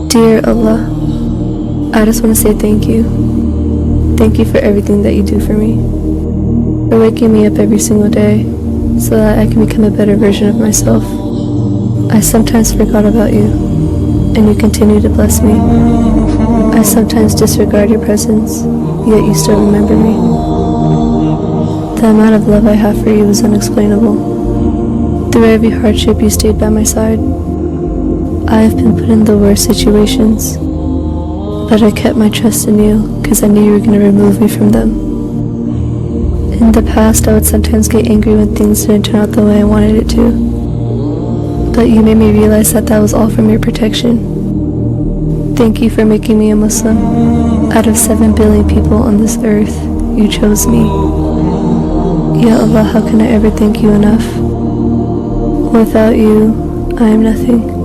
Dear Allah, I just want to say thank you. Thank you for everything that you do for me. For waking me up every single day so that I can become a better version of myself. I sometimes forgot about you, and you continue to bless me. I sometimes disregard your presence, yet you still remember me. The amount of love I have for you is unexplainable. Through every hardship, you stayed by my side. I have been put in the worst situations, but I kept my trust in you because I knew you were going to remove me from them. In the past, I would sometimes get angry when things didn't turn out the way I wanted it to. But you made me realize that that was all from your protection. Thank you for making me a Muslim. Out of 7 billion people on this earth, you chose me. Ya Allah, how can I ever thank you enough? Without you, I am nothing.